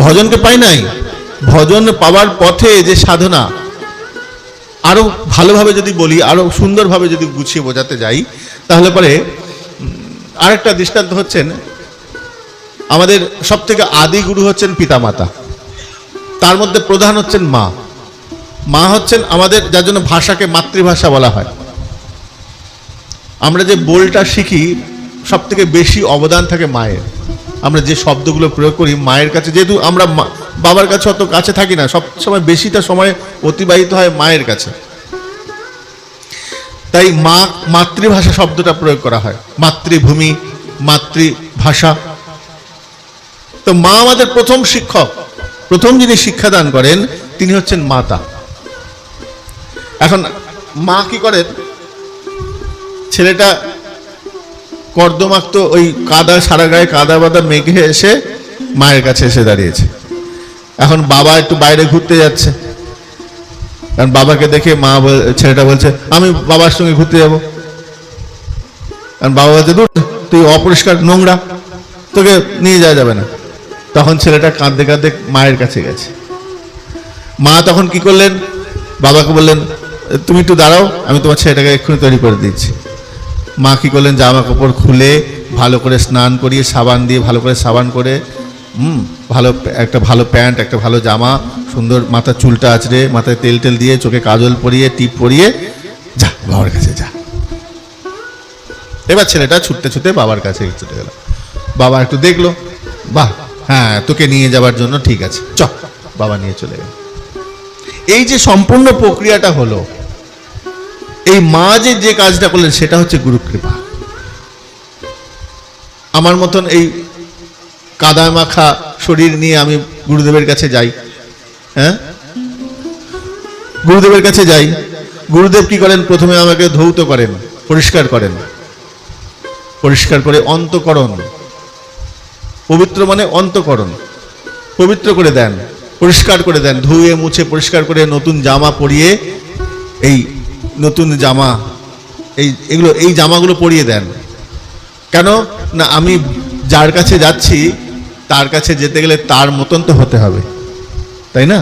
ভজনকে পাই নাই, ভজন পাওয়ার পথে যে সাধনা, আরো ভালোভাবে যদি বলি, আরো সুন্দরভাবে যদি গুছিয়ে বোঝাতে যাই, তাহলে পরে আরেকটা দৃষ্টান্ত হচ্ছেন, আমাদের সব থেকে আদি গুরু হচ্ছেন পিতামাতা, তার মধ্যে প্রধান হচ্ছেন মা। মা হচ্ছেন আমাদের, যার জন্য ভাষাকে মাতৃভাষা বলা হয়। আমরা যে বলটা শিখি সব থেকে বেশি অবদান থাকে মায়ের। আমরা যে শব্দগুলো প্রয়োগ করি মায়ের কাছে, যেহেতু আমরা বাবার কাছে অত কাছে থাকি না, সব সময় বেশিটা সময় অতিবাহিত হয় মায়ের কাছে, তাই মাতৃভাষা শব্দটা প্রয়োগ করা হয়, মাতৃভূমি, মাতৃভাষা। তো মা আমাদের প্রথম শিক্ষক, প্রথম যিনি শিক্ষাদান করেন তিনি হচ্ছেন মাতা। এখন মা কি করেন, ছেলেটা কর্দমাক্ত ওই কাদা, সারা গায়ে কাদা বাদা মেঘে এসে মায়ের কাছে এসে দাঁড়িয়েছে। এখন বাবা একটু বাইরে ঘুরতে যাচ্ছে, কারণ বাবাকে দেখে ছেলেটা বলছে আমি বাবার সঙ্গে ঘুরতে যাব। কারণ বাবা বলছে দূর, তুই অপরিষ্কার, নোংরা, তোকে নিয়ে যাওয়া যাবে না। তখন ছেলেটা কাঁদতে কাঁদতে মায়ের কাছে গেছে। মা তখন কি করলেন, বাবাকে বললেন তুমি একটু দাঁড়াও, আমি তোমার ছেলেটাকে এক্ষুনি তৈরি করে দিচ্ছি। মা কি করলেন, জামা কাপড় খুলে ভালো করে স্নান করিয়ে, সাবান দিয়ে ভালো করে সাবান করে, একটা ভালো প্যান্ট, একটা ভালো জামা, সুন্দর মাথার চুলটা আঁচড়ে, মাথায় তেল টেল দিয়ে, চোখে কাজল পরিয়ে, টিপ পরিয়ে, যা বাবার কাছে যা। এবার ছেলেটা ছুটতে ছুটতে বাবার কাছে ছুটে গেল। বাবা একটু দেখলো, বাহ, হ্যাঁ তোকে নিয়ে যাবার জন্য ঠিক আছে, চ। বাবা নিয়ে চলে গেল। এই যে সম্পূর্ণ প্রক্রিয়াটা হলো, এই মা যে কাজটা করলেন সেটা হচ্ছে গুরুকৃপা। আমার মতন এই কাদা মাখা শরীর নিয়ে আমি গুরুদেবের কাছে যাই, হ্যাঁ, গুরুদেবের কাছে যাই। গুরুদেব কি করেন, প্রথমে আমাকে ধৌত করেন, পরিষ্কার করেন, পরিষ্কার করে অন্তঃকরণ, পবিত্র মানে অন্তঃকরণ, পবিত্র করে দেন, পরিষ্কার করে দেন, ধুয়ে মুছে পরিষ্কার করে নতুন জামা পরিয়ে, এই নতুন জামা, এই জামাগুলো পরিয়ে দেন। কেন না, আমি যার কাছে যাচ্ছি তার কাছে যেতে গেলে তার মতন তো হতে হবে, তাই না?